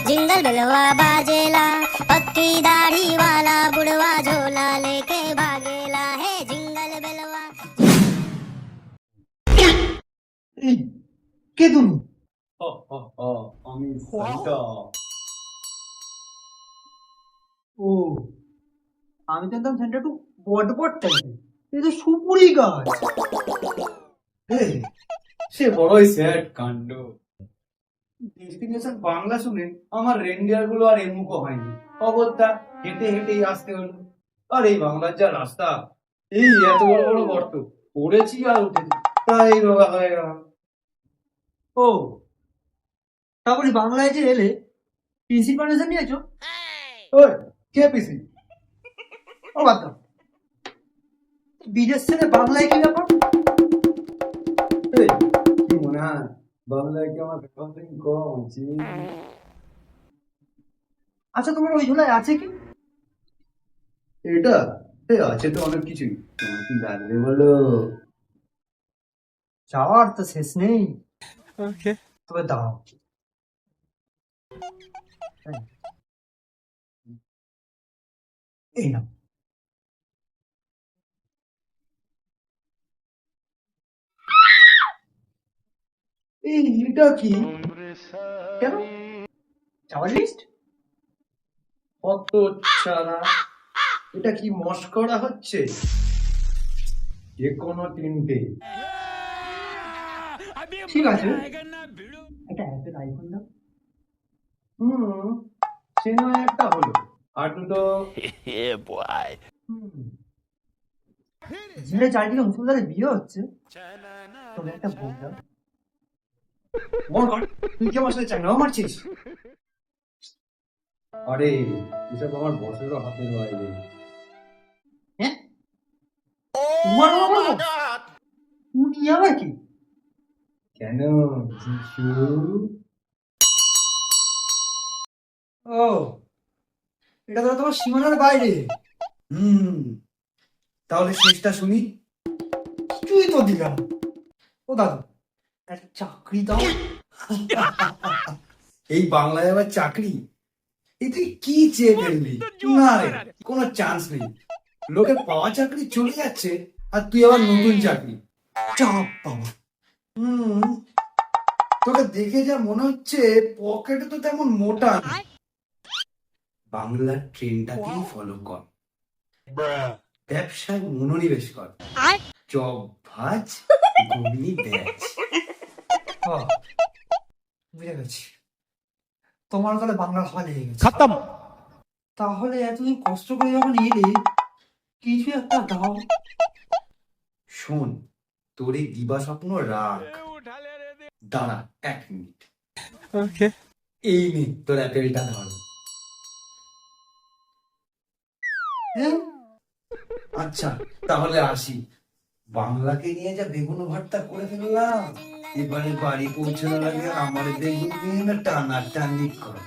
Jingle बिलवा बाजेला, पक्की दाढ़ी वाला बुढ़वा झोला लेके भागेला है जिंगल बिलवा। এই কে তুমি? আমি সান্টা। ও, আমি জানতাম সেন্টার একটু বট টাইপের। এই তো সুপুরি গাছ। এই, সে বড়ই স্যাড কাণ্ড। ডেস্টিনেশন বাংলা শুনে আমার রেন্ডিয়ার গুলো আর এমুখো হয়নি। অগত্যা হেঁটে হেঁটেই আসতে হলো। আর এই বাংলার যা রাস্তা, এই এত বড় বড় গর্ত, পড়েছি আর উঠেছি, তাই রোগা হয়ে গেলাম। ও, তারপরে বাংলায় যে এলে প্রিন্সিপাল পারমিশন নিয়েছো? ওই, কে পিসি? ও বাদ দাও। বিদেশ ছেড়ে বাংলায় কি ব্যাপার? এই, কি মনে হয় বাংলায় কি আমার ব্যাপারটা কম উচিত? আচ্ছা, তোমার ওই ঝোলায় আছে কি? এটা আছে তো অনেক কিছুই। তোমার কি লাগবে বলো? যাওয়ার তো শেষ নেই। তবে দাও। এই নাও। এটা কি? কেন? যাওয়ার লিস্ট? কত ছাড়া, এটা কি মস্করা হচ্ছে? যে কোনো তিনটে। ঠিক আছে, একটা অ্যাপেল আইফোন দাও। হুম, সে নয় একটা হলো, আর দুটো। ঝিলে চারিদিকে মুসলমানদের বিয়ে হচ্ছে, তবে একটা বউ দাও। বল কর, তুই কি আমার সাথে চাকরাও মারছিস? আরে, এসব আমার বসেরও হাতের বাইরে। হ্যাঁ, তোমার বাবা উনি আবার কি? কেন যিশু? ও, এটা তো তোমার সীমানার বাইরে। তাহলে শেষটা শুনি। কিছুই তো দিলাম। ও দাদু, একটা চাকরি দাও। এই বাংলায় আবার চাকরি? এই তুই কি চেয়ে ফেললি? না রে, কোনো চান্স নেই। লোকের পাওয়া চাকরি চলে যাচ্ছে, আর তুই আবার নতুন চাকরি। চাপ বাবা। তোকে দেখে যা মনে হচ্ছে পকেটে তো তেমন মোটা না। বাংলার ট্রেনটাকেই ফলো কর, ব্যবসায় মনোনিবেশ কর, জব ভাজ ঘুগনি ব্যাচ। বুঝে গেছি, তোমার তাহলে বাংলার হাওয়া লেগে গেছে। खत्म। তাহলে এতদিন কষ্ট করে যখন এলে, কিছু একটা দাও। শোন, তোর এই দিবা স্বপ্ন রাখ। দাঁড়া 1 মিনিট। এই নে তোর অ্যাপেলটা ধর। হ্যাঁ? আচ্ছা, তাহলে আসি। বাংলাকে নিয়ে যা বেগুন ভর্তা করে ফেললাম, এবারে বাড়ি পৌঁছানোর আগে আমার বেগুন নিয়ে না টানাটানি করে।